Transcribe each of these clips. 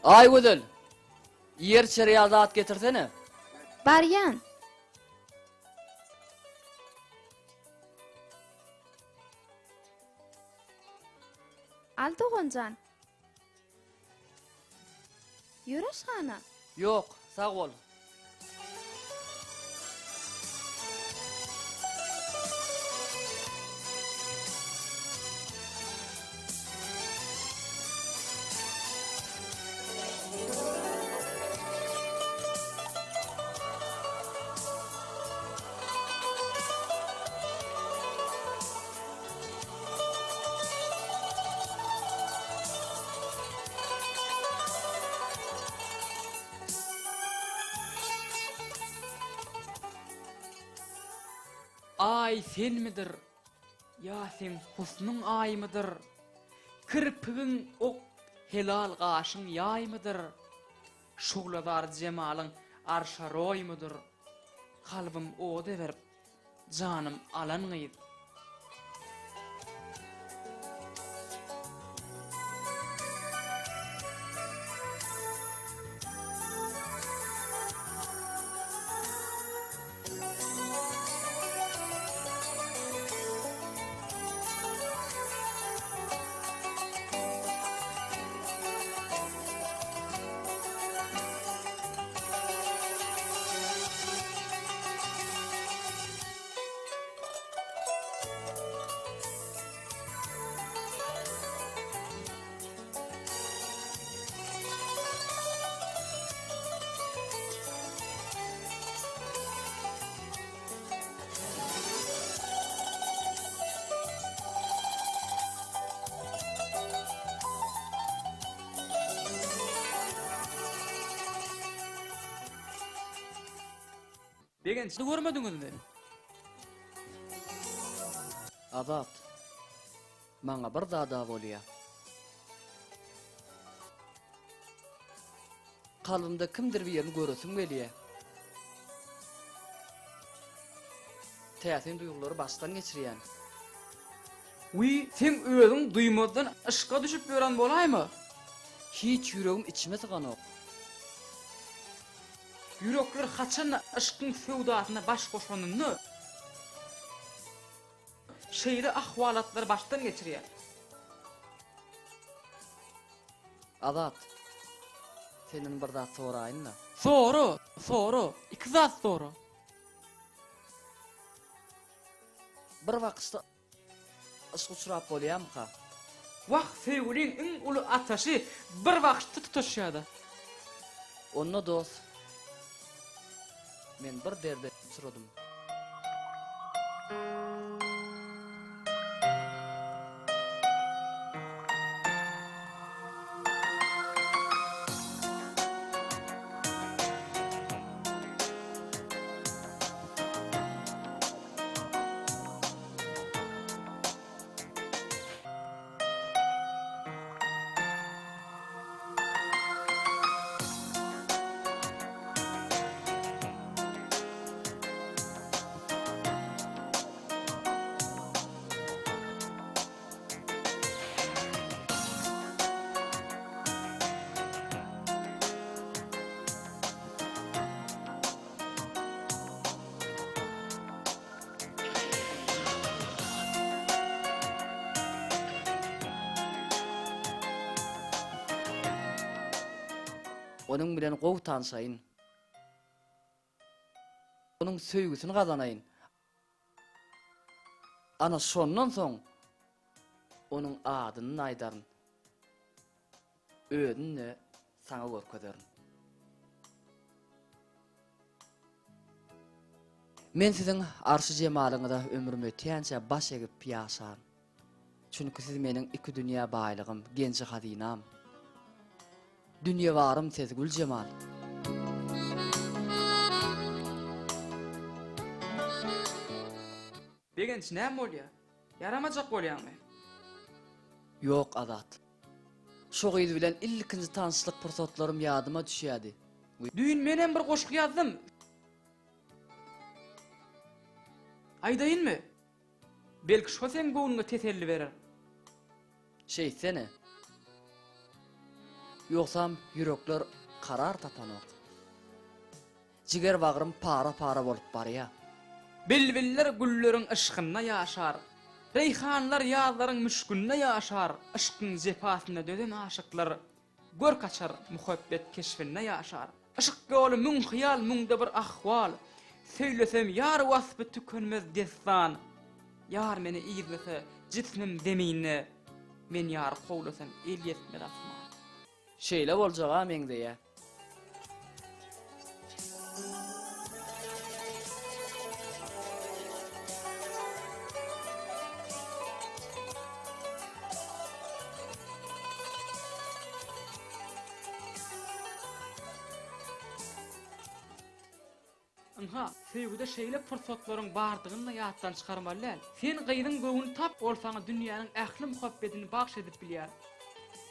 Ay gödel. Yer çeriyalda at getirsene. Baryan. Al Toğancan. Yürüş hana. Yok, sağ ol. Ay sen midir? Ya sen husnun ay mıdır? Kirpigin ok helal gaşın yay mıdır? Şugladar cemalın arşa roy mudur? Kalbim o dever, canım alan gıydı. Begençini görmediniz mi? Azat. Maňa bir dada bolýar. Kalbymda kimdir bir ýerini göresim gelýär. Täsin duýgulary başdan geçirýän. Sen özüň duýmadan ışga düşüp ýören bolaýmy? Hiç ýüregim içime syganok. Yürekler haçan aşkın fevdatyna baş koşanyny şeýle ahwalatlar başdan geçirýär. Azat. Senin bir zat soraýyn-da. Soru, iki zat soru. Bir wagtda aşk uçurap bolýarmy-ha? Waq sevgiliň iň uly ataşy bir wagtda tutuşýardy. Onda dost. Men bir derde uçuradym. Onun bilen gowy tanşaýyn. Onun söýgüsini gazanaýyn. Ana şondan soň onun adyny aýdaryn. Özüni saňa görkezeriň. Men siziň arşy jemalyňyza ömrümi täňçe baş egip ýaşarym. Çünki siz meniň iki dünýä baýlygym, gençi hazinam. Dünya varım sezgül cemal. Begenç näme bolýar? Yaramajak bolýarmy? Yok Azat. Şo gyzy bilen ilkinji tanışlyk pursatlarym ýadyma düşýärdi. Düýün menen bir goşuk ýazdym. Aýdaýynmy? Belki şo sen göwnüňe teselli berer. Şey seni. Yoksam yürekler karar tapanok. Jiger bağrım para bolup barya. Bilbiller güllerin ışkınna yaşar. Reyhanlar yağların müşkünne yaşar. Işkın zefasına döden aşıklar. Gör kaçar muhabbet keşfinne yaşar. Işık yolu mün hıyal müngde bir ahval. Söylesem yar vasfı tükönmez destan. Yar meni iyirlese cismim zeminne. Men yar kovlasam el yetmez asman. Şeýle boljaga meňde ýa. Aha, sevgide şeýle pursatlaryň bardygyny ýatdan çykarmaly. Sen gyýdyň göwüni tap bolsaňa dünýäniň ähli muhabbetini bagş edip bilýär.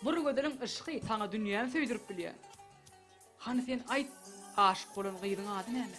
Bir gödeliň ışgy taňa dünýäni söýdirip bilýär. Hany sen aýt, aşyk bolan gyýdyň ady näme?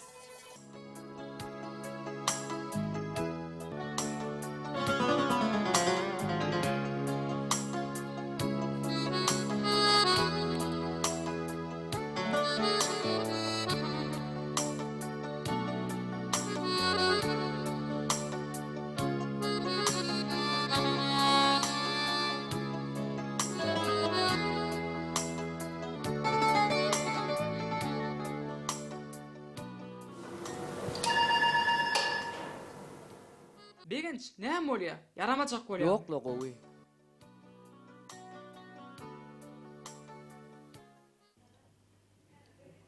Begenç, näme bolýar? Yaramajak bolýar. Ýokla gowy.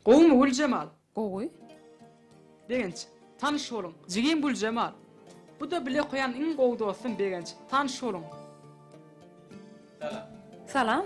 Gowmy Güljemal. Gowy? Begenç, tanış bolun. Jigin Güljemal. Bu da bile koyan iň gowy dostum Begenç. Tanış bolun. Salam.